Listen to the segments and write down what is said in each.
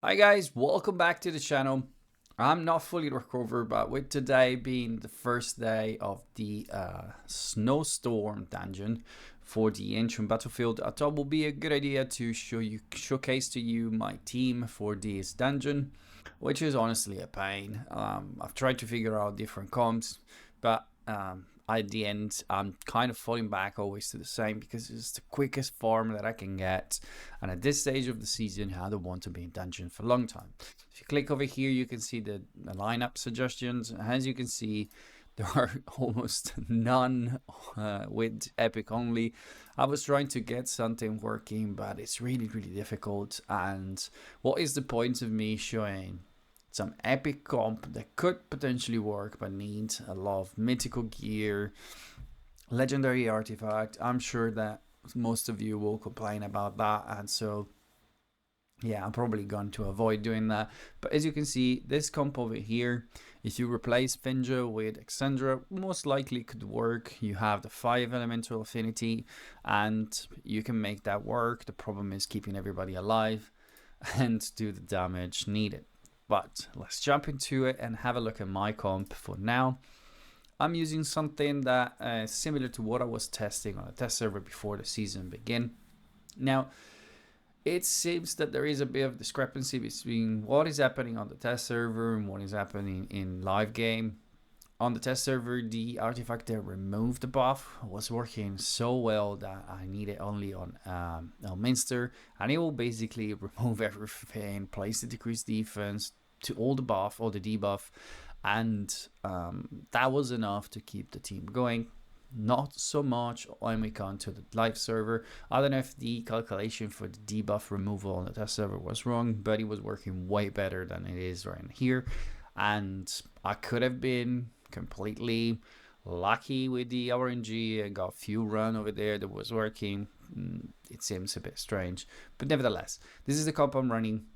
Hi guys, welcome back to the channel. I'm not fully recovered, but with today being the first day of the snowstorm dungeon for the ancient battlefield, I thought it would be a good idea to showcase to you my team for this dungeon, which is honestly a pain. I've tried to figure out different comps, but at the end, I'm kind of falling back always to the same because it's the quickest farm that I can get. And at this stage of the season, I don't want to be in dungeon for a long time. If you click over here, you can see the lineup suggestions. As you can see, there are almost none with Epic only. I was trying to get something working, but it's really, really difficult. And what is the point of me showing some epic comp that could potentially work but needs a lot of mythical gear, legendary artifact? I'm sure that most of you will complain about that, and so yeah, I'm probably going to avoid doing that. But as you can see, this comp over here, if you replace Finja with Exandra, most likely could work. You have the 5 elemental affinity and you can make that work. The problem is keeping everybody alive and do the damage needed. But let's jump into it and have a look at my comp for now. I'm using something that is similar to what I was testing on a test server before the season began. Now, it seems that there is a bit of discrepancy between what is happening on the test server and what is happening in live game. On the test server, the artifact that removed the buff was working so well that I need it only on Elminster, and it will basically remove everything, place the decreased defense to all the buff, all the debuff, and that was enough to keep the team going. Not so much when we come to the live server. I don't know if the calculation for the debuff removal on the test server was wrong, but it was working way better than it is right here. And I could have been completely lucky with the RNG and got a few run over there that was working. It seems a bit strange, but nevertheless, this is the comp I'm running.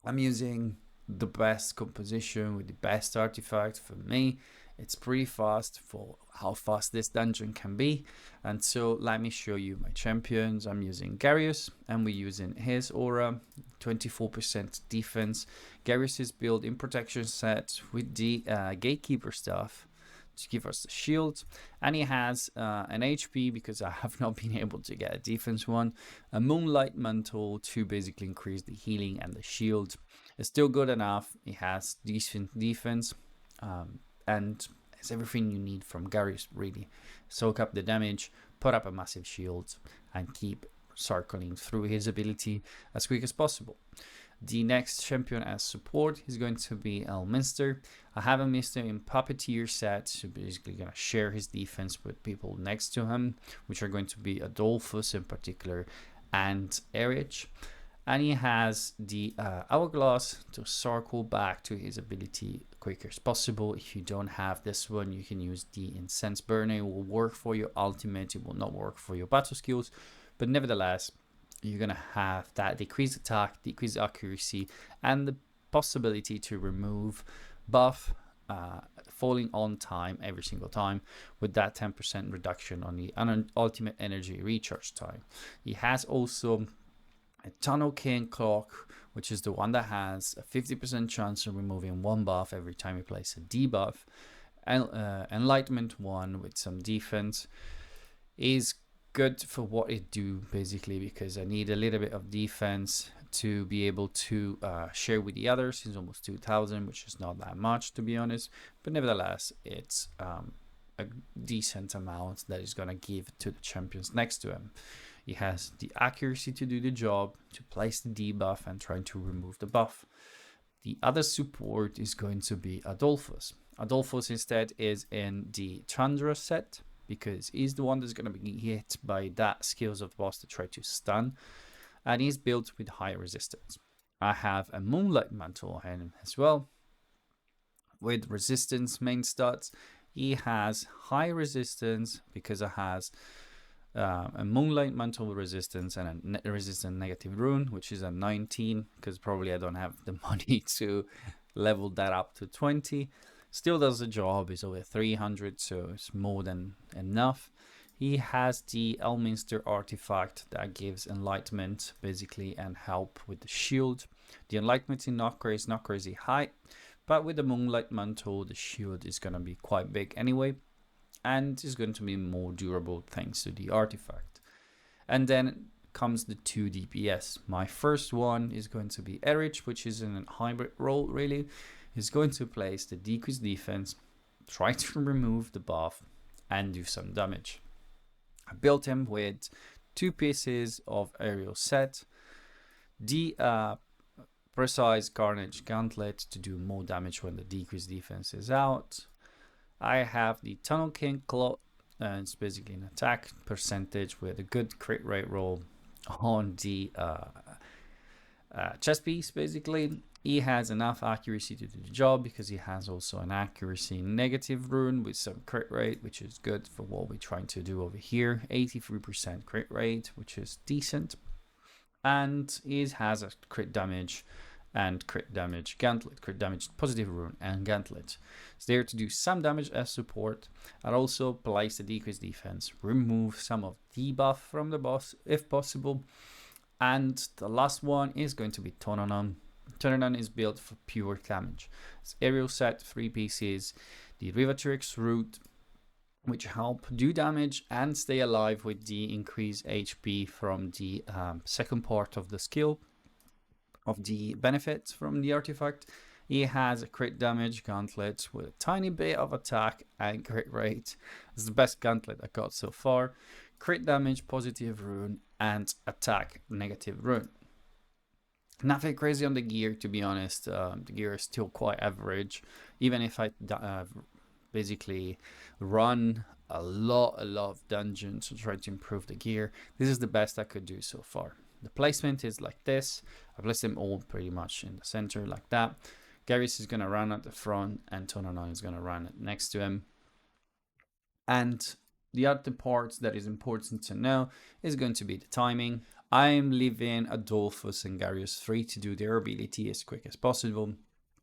I'm using the best composition with the best artifact. For me, it's pretty fast for how fast this dungeon can be. And so let me show you my champions. I'm using Garius and we're using his aura, 24% defense. Garius is built in protection set with the gatekeeper stuff to give us the shield, and he has an HP because I have not been able to get a defense one, a moonlight mantle to basically increase the healing and the shield. It's still good enough. It has decent defense, and it's everything you need from Garius, really. Soak up the damage, put up a massive shield, and keep circling through his ability as quick as possible. The next champion as support is going to be Elminster. I have Elminster in Puppeteer set, so basically going to share his defense with people next to him, which are going to be Adolphus in particular and Erich. And he has the Hourglass to circle back to his ability quicker as possible. If you don't have this one, you can use the Incense Burner. It will work for your ultimate, it will not work for your battle skills, but nevertheless, you're going to have that decreased attack, decreased accuracy, and the possibility to remove buff falling on time every single time with that 10% reduction on the ultimate energy recharge time. He has also a Tunnel King Clock, which is the one that has a 50% chance of removing one buff every time you place a debuff. And Enlightenment 1 with some defense is good for what it do, basically, because I need a little bit of defense to be able to share with the others. It's almost 2,000, which is not that much, to be honest, but nevertheless, it's a decent amount that is going to give to the champions next to him. He has the accuracy to do the job, to place the debuff and trying to remove the buff. The other support is going to be Adolphus. Adolphus instead is in the Chandra set, because he's the one that's going to be hit by that skills of the boss to try to stun, and he's built with high resistance. I have a Moonlight Mantle on him as well with resistance main stats. He has high resistance because it has a Moonlight Mantle resistance and a resistant negative rune, which is a 19, because probably I don't have the money to level that up to 20. Still does the job, it's over 300, so it's more than enough. He has the Elminster artifact that gives enlightenment basically and help with the shield. The enlightenment in not crazy high, but with the Moonlight Mantle the shield is going to be quite big anyway, and is going to be more durable thanks to the artifact. And then comes the 2 DPS. My first one is going to be Erich, which is in a hybrid role really. He's going to place the decreased defense, try to remove the buff, and do some damage. I built him with 2 pieces of aerial set, the precise Carnage Gauntlet to do more damage when the decreased defense is out. I have the Tunnel King Claw, and it's basically an attack percentage with a good crit rate roll on the chest piece basically. He has enough accuracy to do the job because he has also an accuracy negative rune with some crit rate, which is good for what we're trying to do over here. 83% crit rate, which is decent. And he has a crit damage and crit damage gauntlet, crit damage positive rune and gauntlet. It's there to do some damage as support, and also place the decreased defense, remove some of the buff from the boss if possible. And the last one is going to be Tononon. Tononon is built for pure damage. It's aerial set, 3 pieces, the Rivatrix root, which help do damage and stay alive with the increased HP from the second part of the skill of the benefits from the artifact. He has a crit damage gauntlet with a tiny bit of attack and crit rate. It's the best gauntlet I got so far. Crit damage positive rune and attack negative rune. Nothing crazy on the gear, to be honest. The gear is still quite average, even if I basically run a lot of dungeons to try to improve the gear. This is the best I could do so far. The placement is like this. I placed them all pretty much in the center like that. Garrus is going to run at the front and Tononon is going to run next to him. And the other part that is important to know is going to be the timing. I'm leaving Adolphus and Garrus free to do their ability as quick as possible.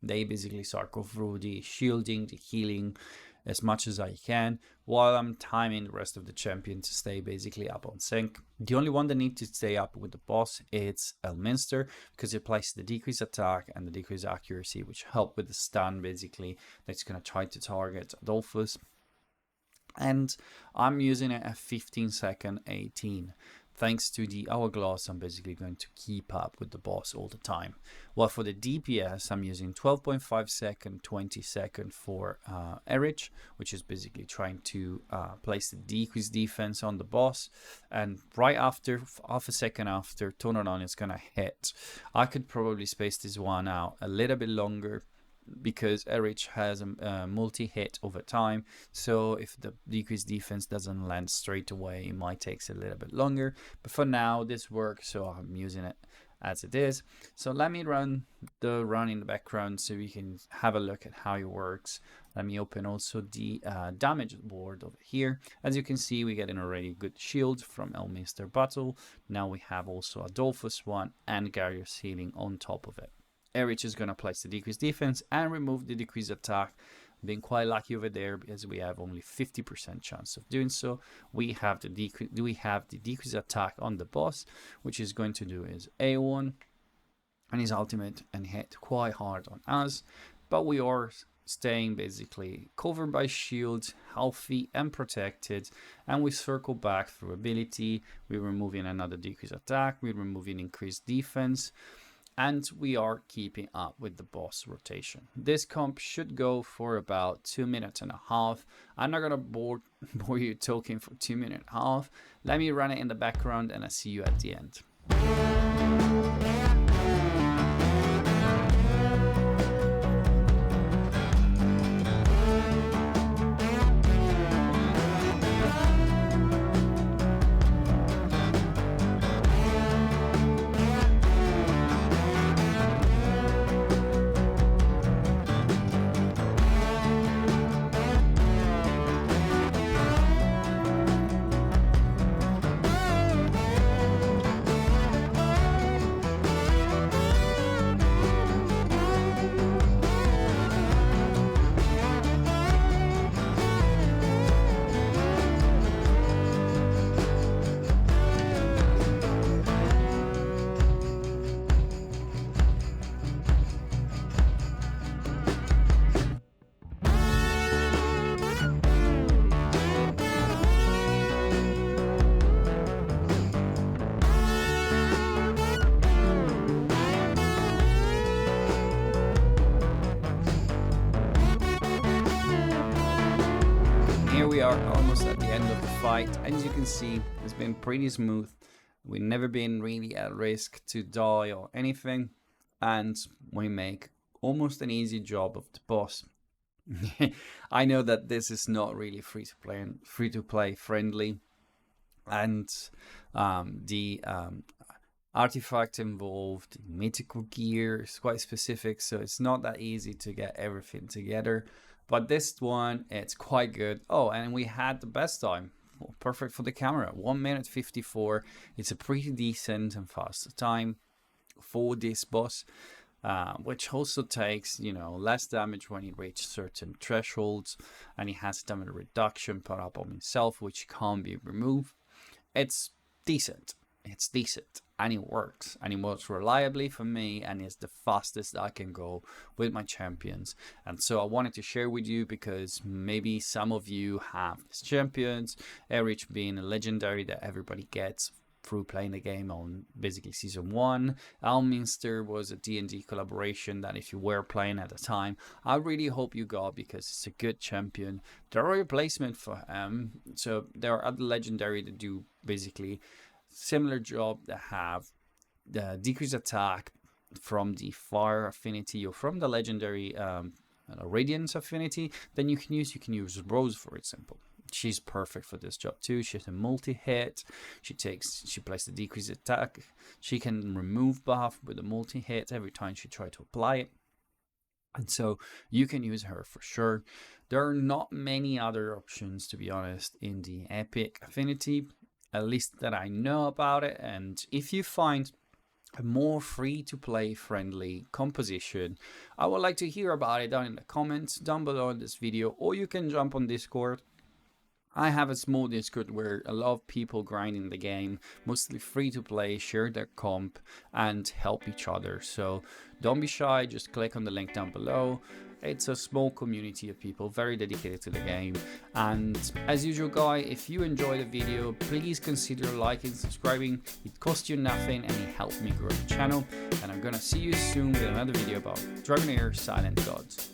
They basically cycle through the shielding, the healing as much as I can, while I'm timing the rest of the champion to stay basically up on sync. The only one that needs to stay up with the boss is Elminster, because it places the decreased attack and the decreased accuracy, which help with the stun basically that's going to try to target Adolphus. And I'm using it at 15-second 18. Thanks to the hourglass, I'm basically going to keep up with the boss all the time. While for the DPS, I'm using 12.5 second, 20 second for Erich, which is basically trying to place the decreased defense on the boss. And right after, half a second after, Tononon is going to hit. I could probably space this one out a little bit longer, because Erich has a multi-hit over time, so if the decreased defense doesn't land straight away, it might take a little bit longer, but for now this works, so I'm using it as it is. So let me run in the background so we can have a look at how it works. Let me open also the damage board over here. As you can see, we get an already good shield from Elminster Battle. Now we have also Adolphus one and Garrus healing on top of it. Erich is going to place the decreased defense and remove the decreased attack. Being quite lucky over there because we have only 50% chance of doing so. We have the decreased attack on the boss, which is going to do his A1 and his ultimate and hit quite hard on us. But we are staying basically covered by shields, healthy and protected, and we circle back through ability. We're removing another decreased attack. We're removing increased defense. And we are keeping up with the boss rotation. This comp should go for about 2.5 minutes. I'm not gonna bore you talking for 2.5 minutes. Let me run it in the background and I'll see you at the end. are almost at the end of the fight. As you can see, it's been pretty smooth. We've never been really at risk to die or anything, and we make almost an easy job of the boss. I know that this is not really free to play friendly, and the artifact involved, mythical gear is quite specific, so it's not that easy to get everything together. But this one, it's quite good. Oh, and we had the best time. Well, perfect for the camera. 1 minute 54. It's a pretty decent and fast time for this boss, which also takes, you know, less damage when he reaches certain thresholds, and he has damage reduction put up on himself, which can't be removed. It's decent. It's decent, and it works reliably for me, and it's the fastest I can go with my champions. And so I wanted to share with you, because maybe some of you have these champions, Erich being a legendary that everybody gets through playing the game on basically season 1. Alminster was a D&D collaboration that if you were playing at the time, I really hope you got, because it's a good champion. There are replacements for him, so there are other legendary that do basically similar job, that have the decreased attack from the fire affinity or from the legendary radiance affinity. Then you can use Rose, for example. She's perfect for this job too. She has a multi-hit. She plays the decreased attack. She can remove buff with a multi-hit every time she tries to apply it. And so you can use her for sure. There are not many other options, to be honest, in the epic affinity, at least that I know about it. And if you find a more free-to-play friendly composition, I would like to hear about it down in the comments down below in this video, or you can jump on Discord. I have a small Discord where a lot of people grinding the game, mostly free-to-play, share their comp and help each other. So don't be shy, just click on the link down below. It's a small community of people very dedicated to the game. And as usual, guys, if you enjoy the video, please consider liking, subscribing. It costs you nothing and it helps me grow the channel. And I'm gonna see you soon with another video about Dragonheir Silent Gods.